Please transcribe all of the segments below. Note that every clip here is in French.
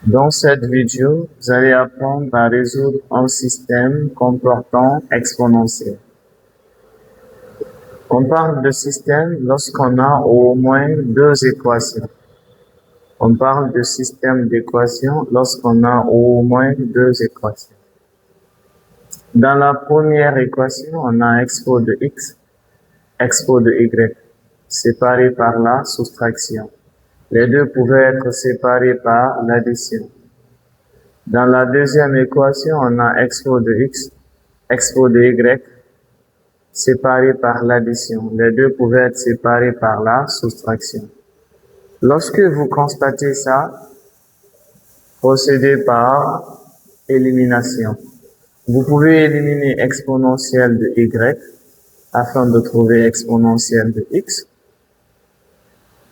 Dans cette vidéo, vous allez apprendre à résoudre un système comportant exponentiel. On parle de système lorsqu'on a au moins deux équations. On parle de système d'équations lorsqu'on a au moins deux équations. Dans la première équation, on a expo de x, expo de y, séparés par la soustraction. Les deux pouvaient être séparés par l'addition. Dans la deuxième équation, on a expo de x, expo de y, séparés par l'addition. Les deux pouvaient être séparés par la soustraction. Lorsque vous constatez ça, procédez par élimination. Vous pouvez éliminer exponentielle de y afin de trouver exponentielle de x,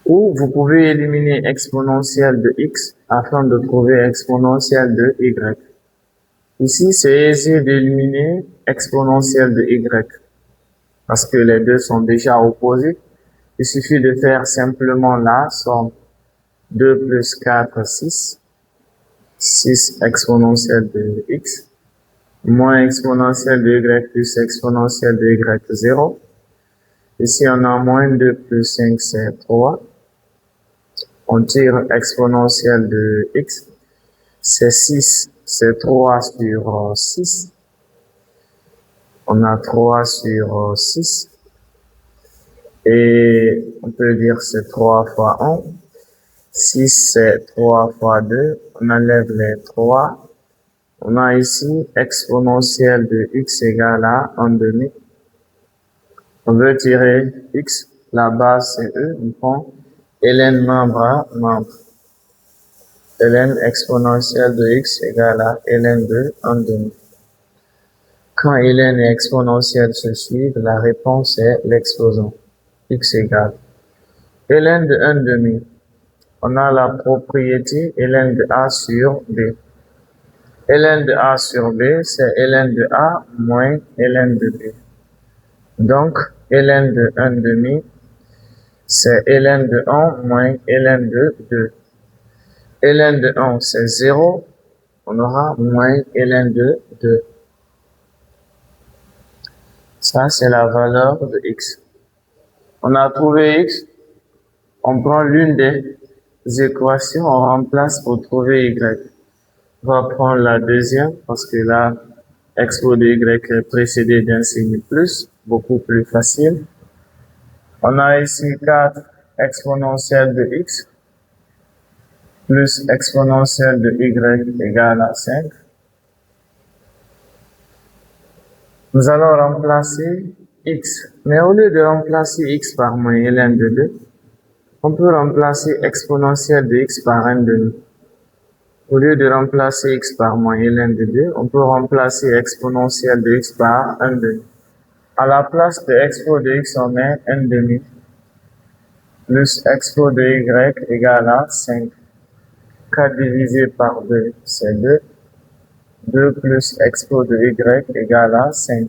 ou vous pouvez éliminer exponentielle de x afin de trouver exponentielle de y. Ici, c'est aisé d'éliminer exponentielle de y parce que les deux sont déjà opposés. Il suffit de faire simplement la somme 2 plus 4, 6. 6 exponentielle de x moins exponentielle de y plus exponentielle de y, 0. Ici, on a moins 2 plus 5, c'est 3. On tire exponentielle de x, c'est 6, c'est 3 sur 6. On a 3 sur 6. Et on peut dire c'est 3 fois 1. 6, c'est 3 fois 2. On enlève les 3. On a ici exponentielle de x égale à 1 demi. On veut tirer x, la base c'est e, on prend ln membre à membre. ln exponentielle de x égale à ln de 1 demi. Quand ln et exponentielle se suivent, la réponse est l'exposant. X égale ln de 1 demi. On a la propriété ln de a sur b. ln de a sur b, c'est ln de a moins ln de b. Donc, ln de 1 demi, c'est ln de 1 moins ln de 2. ln de 1, c'est 0. On aura moins ln de 2. Ça, c'est la valeur de x. On a trouvé x. On prend l'une des équations, on remplace pour trouver y. On va prendre la deuxième parce que là, expo de y est précédé d'un signe plus, beaucoup plus facile. On a ici 4 exponentielle de x plus exponentielle de y égale à 5. Nous allons remplacer x. Mais au lieu de remplacer x par moins ln de 2, on peut remplacer exponentielle de x par 1 demi. Au lieu de remplacer x par moins ln de 2, on peut remplacer exponentielle de x par 1 demi. À la place de expo de x, on met 1 demi plus expo de y égale à 5. 4 divisé par 2, c'est 2. 2 plus expo de y égale à 5.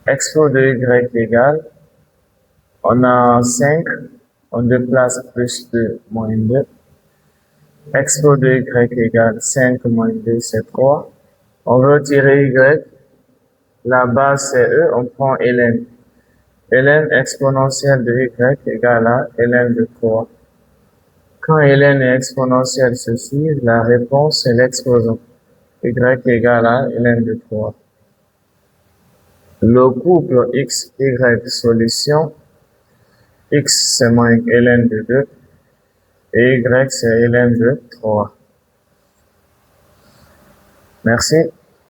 Expo de y égale, on a 5, on déplace plus 2 moins 2. Expo de y égale 5 moins 2, c'est 3. On veut tirer y, la base c'est e, on prend ln. ln exponentielle de y égale à ln de 3. Quand ln et exponentielle se suivent, la réponse est l'exposant. Y égale à ln de 3. Le couple x, y solution, x c'est moins ln de 2 et y c'est ln de 3. Merci.